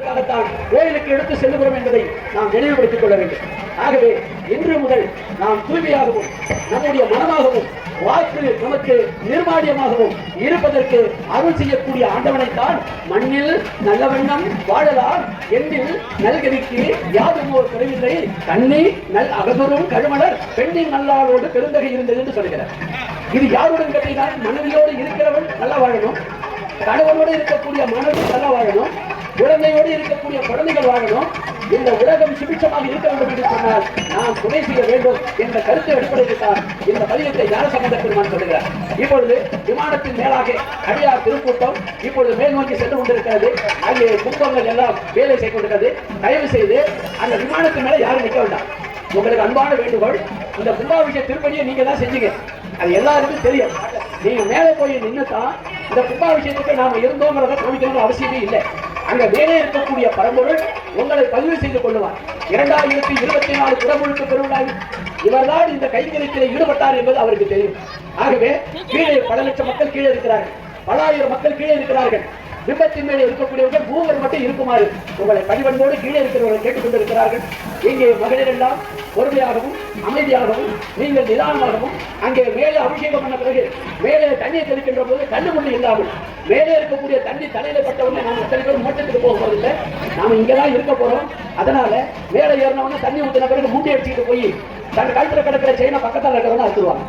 என்பதற்காகத்தான் கோயிலுக்கு எடுத்து செல்லுகிறோம் என்பதை நாம் நினைவுபடுத்திக் கொள்ள வேண்டும். ஆகவே இன்று முதல் நாம் தூய்மையாகவும் நம்முடைய மனமாகவும் வாக்கு நமக்கு நிர்மாணியமாகவும் இருப்பதற்கு அருள் செய்யக்கூடிய ஆண்டவனைத்தான் மண்ணில் நல்ல வண்ணம் வாழலாம் எண்ணில் நல்கதிக்கு யாதும் ஒரு குறைவில்லை கண்ணி நல் அகதுரும் கழுமலர் பெண்ணின் நல்லாளோடு பெருந்தகை இருந்தது என்று சொல்கிறார். இது யாருடன் கேட்டீங்கன்னா மனைவியோடு இருக்கிறவன் நல்லா வாழணும், கணவனோடு இருக்கக்கூடிய மனைவி நல்லா வாழணும், குழந்தையோடு இருக்கக்கூடிய குழந்தைகள் வாழணும். இந்த உலகம் சுபிட்சமாக இருக்க வேண்டும் என்று சொன்னால் நாம் துணை செய்ய வேண்டும் என்ற கருத்தை அடிப்படையில் தான் இந்த பதிவத்தை ஞானசம்பந்த பெருமான் சொல்லுகிறார். இப்பொழுது விமானத்தின் மேலாக அடியார் திருக்கூட்டம் இப்பொழுது மேல் நோக்கி சென்று கொண்டிருக்கிறது. அங்கே கும்பங்கள் எல்லாம் வேலை செய்து கொண்டிருக்கிறது. தயவு செய்து அந்த விமானத்தின் மேல யாரும் நிற்க வேண்டாம். உங்களுக்கு அன்பான வேண்டுகோள், இந்த கும்பாபிஷேக திருப்பணியை நீங்க தான் செஞ்சீங்க, அது எல்லாருக்கும் தெரியும். நீங்க மேலே போய் நின்றுதான் இந்த கும்பாபிஷேகத்துக்கு நாம இருந்தோங்கிறத காமிக்கணும்னு அவசியமே இல்லை. அங்க மேலே இருக்கக்கூடிய பரம்பொருள் உங்களை பதிவு செய்து கொள்ளுவார். 2024 குடமுழுக்கு பெருவிழாவில் இவர்தான் இந்த கைங்கரியத்தில் ஈடுபட்டார் என்பது அவருக்கு தெரியும். ஆகவே கீழே பல லட்சம் மக்கள் கீழே இருக்கிறார்கள், பல ஆயிரம் மக்கள் கீழே இருக்கிறார்கள். விபத்தின் மேலே இருக்கக்கூடியவர்கள் மூவர் மட்டும் இருக்குமாறு உங்களை பணிவன்போடு கீழே இருக்கிறவர்கள் கேட்டுக் கொண்டிருக்கிறார்கள். இங்கே மகளிர் எல்லாம் பொறுமையாகவும் அமைதியாகவும் நீங்கள் நிதானமாகவும் அங்கே மேலே அபிஷேகம் பண்ண பிறகு மேலே தண்ணியை தெளிக்கின்ற போது கண்ணு முள்ளு இல்லாமல் மேலே இருக்கக்கூடிய தண்ணி தலையில பட்டவுடனே நாம் எத்தனை பேர் மோட்டத்துக்கு போக போறதில்லை, நாம இங்கதான் இருக்க போறோம். அதனால மேலே ஏறினவொடனே தண்ணி ஊற்றின பிறகு மூட்டை அடிச்சுட்டு போய் தன் கழுத்துல கிடக்கிற செயினை பக்கத்தில் இருக்கிறவங்க அறுத்துருவாங்க.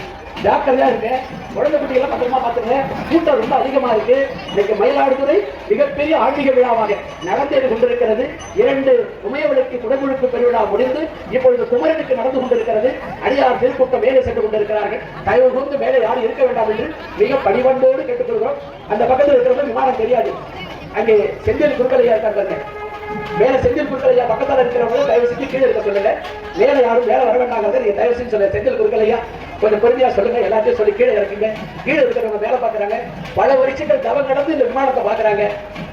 ஜாக்கிரதையா இருக்கு, குழந்தை குட்டிகளை பத்திரமா பார்த்துங்க. கூட்டம் ரொம்ப அதிகமா இருக்கு. இன்னைக்கு மயிலாடுதுறை மிகப்பெரிய ஆன்மீக விழாவாக நடந்தேறி கொண்டிருக்கிறது. 2 உமையவளுக்கு குடமுழுக்கு பெருவிழா முடிந்து இப்பொழுது குமரனுக்கு நடந்து கொண்டிருக்கிறது. அடியார் திருக்கூட்டம் மேலே சென்று கொண்டிருக்கிறார்கள். தயவு கூர்ந்து மேலே யாரும் இருக்க வேண்டாம் என்று மிக பணிவன்போடு கேட்டுக்கொள்கிறோம். அந்த பக்கத்தில் இருக்கிறவங்க விமானம் தெரியாது. அங்கே செந்தில் குறுக்கலையா இருக்காங்க, மேல செந்தில் குறுக்கலையா பக்கத்தில் இருக்கிறவங்க தயவு செஞ்சு கீழே இருக்க சொல்லுங்க. மேல யாரும் மேல வர வேண்டாங்கிறத நீங்க தயவு செஞ்சு சொல்லுங்க. செந்தில் குறுக்கலையா கொஞ்சம் பொறுமையா சொல்லுங்க. எல்லாத்தையும் சொல்லி கீழே இறக்குங்க. கீழே இருக்கிறவங்க வேலை பார்க்கறாங்க, பல வருஷங்கள் தவம் கடந்து இந்த விமானத்தை பார்க்கறாங்க.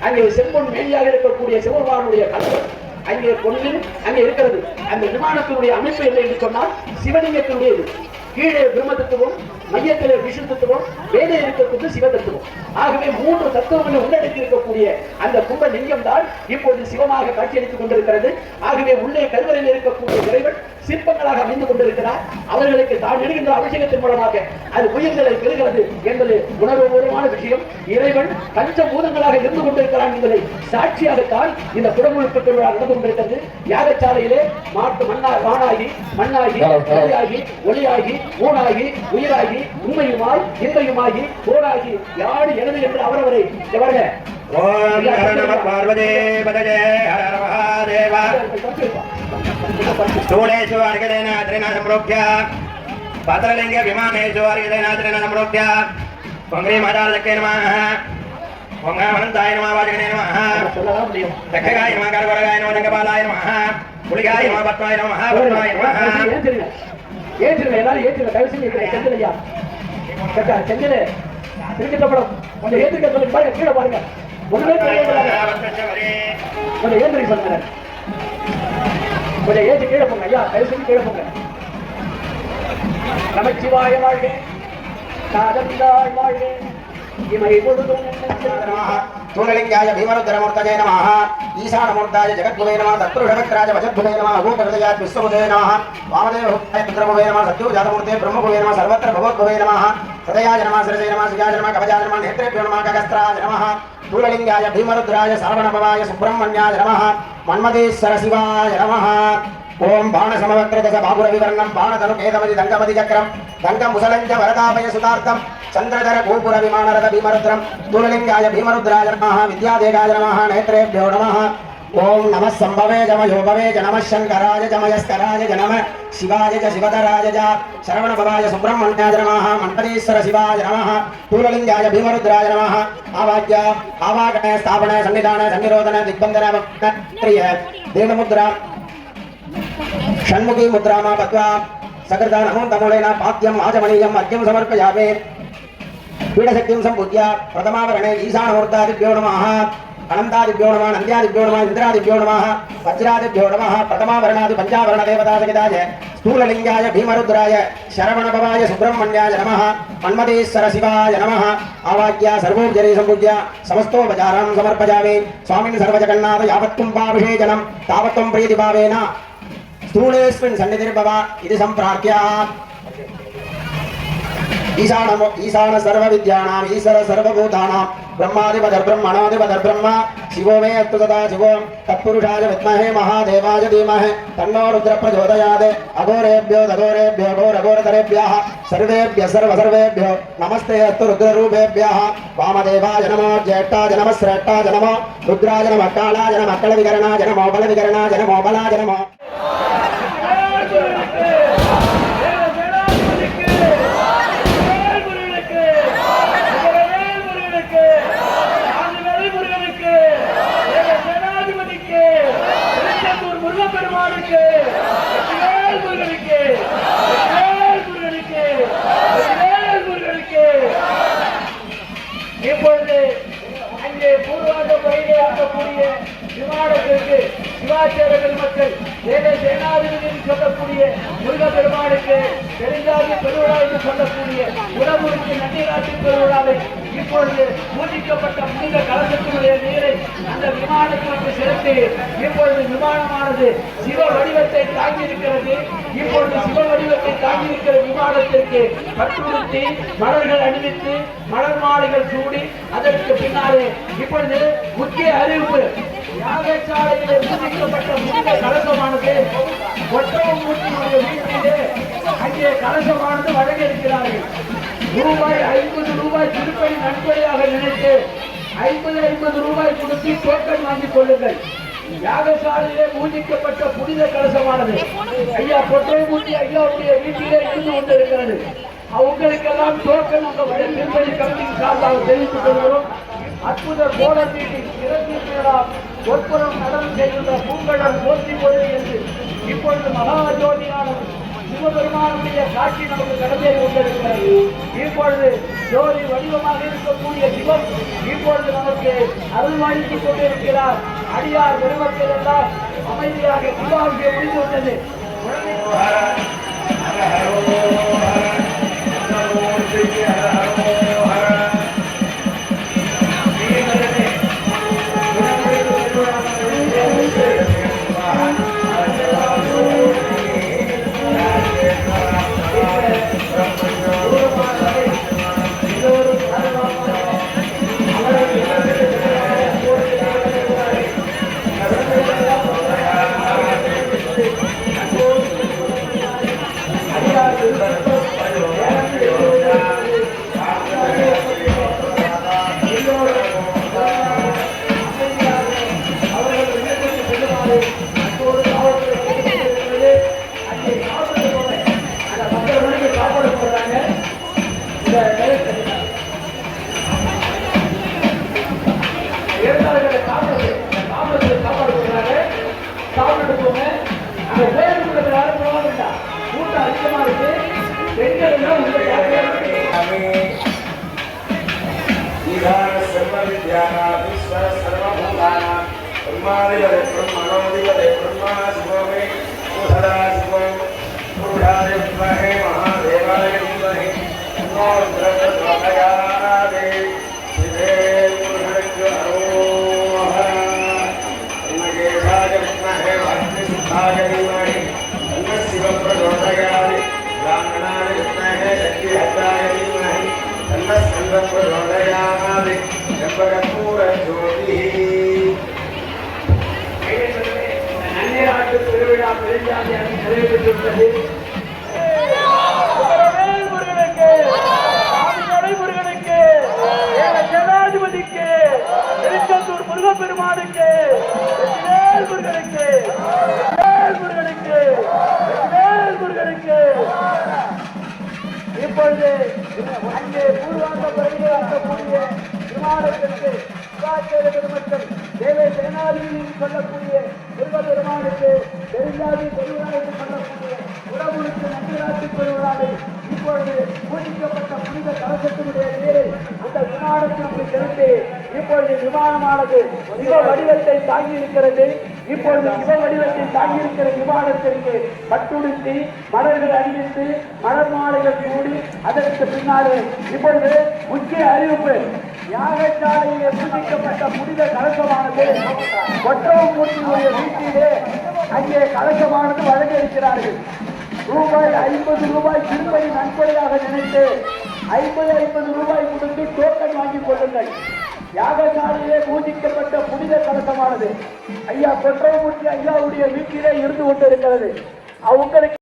அங்கே செம்பொன் மேலியாக இருக்கக்கூடிய சிவபெருமானுடைய கலவரம் அங்கே பொண்ணு அங்கே இருக்கிறது. அந்த விமானத்தினுடைய அமைப்பு இல்லை என்று சொன்னால் சிவலிங்கத்தினுடையது. கீழே பிரம்ம தத்துவம், மையத்திலே விஷ்ணு தத்துவம், வேத இருக்கக்கூடிய சிவ தத்துவம். ஆகவே 3 தத்துவங்களை உள்ளடக்கி இருக்கக்கூடிய அந்த கும்ப லிங்கம் தான் இப்போது சிவமாக காட்சியளித்துக் கொண்டிருக்கிறது. ஆகவே உள்ளே கருவறையில் இருக்கக்கூடிய இறைவன் சிற்பங்களாக அமைந்து கொண்டிருக்கிறார். அவர்களுக்கு தான் எடுக்கின்ற அபிஷேகத்தின் மூலமாக அது உயிர்களை பெறுகிறது என்பது உணர்வுபூர்வமான விஷயம். இறைவன் பஞ்சபூதங்களாக இருந்து கொண்டிருக்கிறான் என்பதை சாட்சியாகத்தான் இந்த குடமுழுக்கு பெருவிழா நடந்து கொண்டிருக்கிறது. யாகசாலையிலே வானாகி மண்ணாகி ஒளியாகி ஒளியாகி ஊனாகி உயிராகி உண்மையுமாய் இன்மையுமாகி போராகி யாரு எனது என்று அவரவரை எவருங்க स्थूलेषु अर्घ्येन त्रिनाथम्रोक्ष्य पात्रलिङ्गे विमानेषु अर्घ्येन त्रिनाथम्रोक्ष्य पंग्रीमादालक्ष्ये नमः ओंगामनन्ताय नमः वाजगणे नमः दक्षगाय नमः करवरगाय नमः दङ्गपालाय नमः पुलिगाय नमः पद्माय नमः पद्माय नमः ஏற்றிருங்க எல்லாரும் ஏற்றிருங்க. தயவு செஞ்சு செந்திலையா செந்திலே திருச்சிட்டப்படம் கொஞ்சம் ஏற்றிருக்க சொல்லி பாருங்க. கீழே பாருங்க, ஒண்ணுமே கொஞ்சம் ஏற்றிருக்க சொல்லுங்க. கொஞ்சம் ஏற்றி கீழே போங்க ஐயா, தயவு செஞ்சு கீழே போங்க. நமச்சிவாய வாழ்க, காதந்தாள் வாழ்க, இமை பொழுதும் स्थूललिङ्गाय भीमरुद्रमूर्तये नमः ईशानमूर्ताय जगद्गुवे नमः तत्पुरुषवक्त्राय वजद्गुवे नमः भूपतिजाय विश्वमुदे नमः वामदेवभूताय रुद्रमुवे नमः सत्योजातमूर्ते ब्रह्मभुवे नमः सर्वत्र भगवद्भुवे नमः हृदयाय नमः शिरसे नमः सुजाय नमः कवचाय नमः नेत्रेभ्यो नमः गगस्त्राय नमः स्थूललिङ्गाय भीमरुद्राय सर्वणभवाय सुब्रह्मण्याय नमः मन्मथेश्वर शिवाय नमः ओम बाण समवक्रदश बाहुरविवर्णं बाणधनुकेतमदि दङ्गमदि चक्रं दङ्गं मुसलञ्च वरदापय सुतार्थं चन्द्रधर गोपुर विमानरथ भीमरुद्रं स्थूललिङ्गाय भीमरुद्राय नमः विद्यादेगाय नमः नेत्रेभ्यो नमः ओम नमः संभवे जमयो भवे च नमः शङ्कराय जमयस्कराय च नमः शिवाय च शिवधराय च शरवणभवाय सुब्रह्मण्याय नमः मन्मथेश्वर शिवाय नमः स्थूललिङ्गाय भीमरुद्राय नमः आवाद्य आवागणे स्थापने सन्निधाने सन्निरोधने दिग्बन्धने क्रिय देवमुद्रा षण्मुखी मुद्रामा पत्वा सकृता नमो तमोलेन पाद्यम् आचमनीयम् अर्घ्यं समर्पयामि पीडशक्तिं सम्पूज्य प्रथमावरणे ईशानमूर्तादिभ्यो नमः अनन्तादिभ्यो नमः नन्द्यादिभ्यो नमः इन्द्रादिभ्यो नमः वज्रादिभ्यो नमः प्रथमावरणादि पञ्चावरण देवतासहिताय स्थूललिंगाय भीमरुद्राय शरवणभवाय सुब्रह्मण्याय नमः मन्मथेश्वर शिवाय नमः आवाज्य सर्वोपचारे संपूज्य समस्तोपचारां समर्पयामि स्वामिन् सर्वजगन्नाथ यावत्कुम्भाभिषेचनं तावत्त्वं प्रीतिभावेन स्थूलेऽस्मिन् सन्निधिर्भव इति सम्प्रार्थ्य ईशान सर्वविद्यानां ईश्वर सर्वभूतानां ब्रह्माधिपतिर्ब्रह्मणोऽधिपतिर्ब्रह्म शिवो मे अस्तु सदा शिवो तत्पुरुषाय विद्महे महादेवाय धीमहि तन्नो रुद्र प्रचोदयात् अघोरेभ्यो दघोरेभ्यो घोरघोरतरेभ्यः सर्वेभ्यः सर्वसर्वेभ्यो नमस्ते अस्तु रुद्ररूपेभ्यः वामदेवाय नमो ज्येष्ठाय नमः श्रेष्ठाय नमो रुद्राय नमः कालाय नमः कलविकरणाय नमो बलविकरणाय नमो बलाय नमो இப்பொழுது அங்கே பூர்வாங்க பயிரை இருக்கக்கூடிய விமானத்திற்கு சிவாச்சார பெருமக்கள் வேலை சேனாதிபதி சொல்லக்கூடிய முருக பெருமானுக்கு பெருஞ்சாதி பெருவிழா என்று சொல்லக்கூடிய உடம்புக்கு நன்னீராட்சி பெருவிழாவை இப்பொழுது பூஜிக்கப்பட்ட புனித கலசத்தினுடைய நீரை அந்த விமானத்திற்கு செலுத்தி இப்பொழுது விமானமானது சிவ வடிவத்தை தாங்கியிருக்கிறது. இப்பொழுது சிவ வடிவத்தை தாங்கியிருக்கிற விமானத்திற்கு கட்டுறுத்தி மலர்கள் அணிவித்து மலர் மாலைகள் சூடி அதற்கு பின்னாலே இப்பொழுது முக்கிய அறிவிப்பு யாகசாலையிலே பூஜிக்கப்பட்ட புனித கலசமானது ஒற்றவமூர்த்தியுடைய வீட்டிலே அங்கே கலசமானது வழங்கியிருக்கிறார்கள். ரூபாய் 50 திருப்பதி நன்கொடையாக நினைத்து 50 ரூபாய் கொடுத்து டோக்கன் வாங்கிக் கொள்ளுங்கள். யாகசாலையிலே பூஜிக்கப்பட்ட புனித கலசமானது ஐயா பொற்றைமூர்த்தி ஐயாவுடைய வீட்டிலே இருந்து கொண்டிருக்கிறது. அவங்களுக்கெல்லாம் டோக்கன் உங்க திருப்பதி கமிட்டியின் சார்பாக தெரிவித்துக் கொள்கிறோம். அற்புத கோலம் நீட்டி சிறப்பிக்கலாம் ஒற்புறம் நடனம் செய்கின்ற பூங்கடல் போற்றி பொழுது என்று இப்பொழுது மகாஜோதியானது சிவபெருமானுடைய காட்சி நமக்கு கடந்தேறி கொண்டிருக்கிறது. இப்பொழுது ஜோதி வடிவமாக இருக்கக்கூடிய சிவம் இப்பொழுது நமக்கு அருள் வாங்கிக் கொண்டிருக்கிறார். அடியார் பெருமக்கள் எல்லாம் அமைதியாக சிவாபியை முடிந்து விட்டது. திருவிழா பெருஞ்சாதியாக நிறைவேற்றியுள்ளது. முருகனுக்கு ஜனாதிபதிக்கு திருச்செந்தூர் முருகப்பெருமானுக்கு முருகனுக்கு முருகனுக்கு முருகனுக்கு இப்பொழுது அங்கே பூர்வாங்க பகுதியில் இருக்கக்கூடிய விமானத்திற்கு சிவாச்சார பெருமக்கள் தேவை சேனாதிபதி சொல்லக்கூடிய முருகப்பெருமானுக்கு பெருஞ்சாதி பெருவிழா என்று சொல்லக்கூடிய உடம்புக்கு நன்னிராட்சி பெருவிழாவை இப்பொழுது பூஜிக்கப்பட்ட புனித கலசத்தினுடைய நீரை அந்த விமானத்திற்கு செலுத்தி இப்பொழுது விமானமானது மிக வடிவத்தை தாங்கி இருக்கிறது. இப்பொழுது சிவ வடிவத்தில் தாங்கியிருக்கிற விமானத்திற்கு பட்டுடுத்தி மலர்கள் அணிவித்து மலர் மாலைகள் கூடி அதற்கு பின்னாலே இப்பொழுது முக்கிய அறிவிப்பு யாகசாலையிலே பூஜிக்கப்பட்ட புனித கலசமானது கொற்றவமூர்த்தியுடைய வீட்டிலே அங்கே கலசமானது வழங்கியிருக்கிறார்கள். ரூபாய் 50 திருப்பதி நன்கொடையாக நினைத்து 50 ரூபாய் கொடுத்து டோக்கன் வாங்கிக் கொள்ளுங்கள். யாகசாலையிலே பூஜிக்கப்பட்ட புனித கலசமானது ஐயா கொற்றவமூர்த்தி ஐயாவுடைய வீட்டிலே இருந்து கொண்டிருக்கிறது. உங்களுக்கு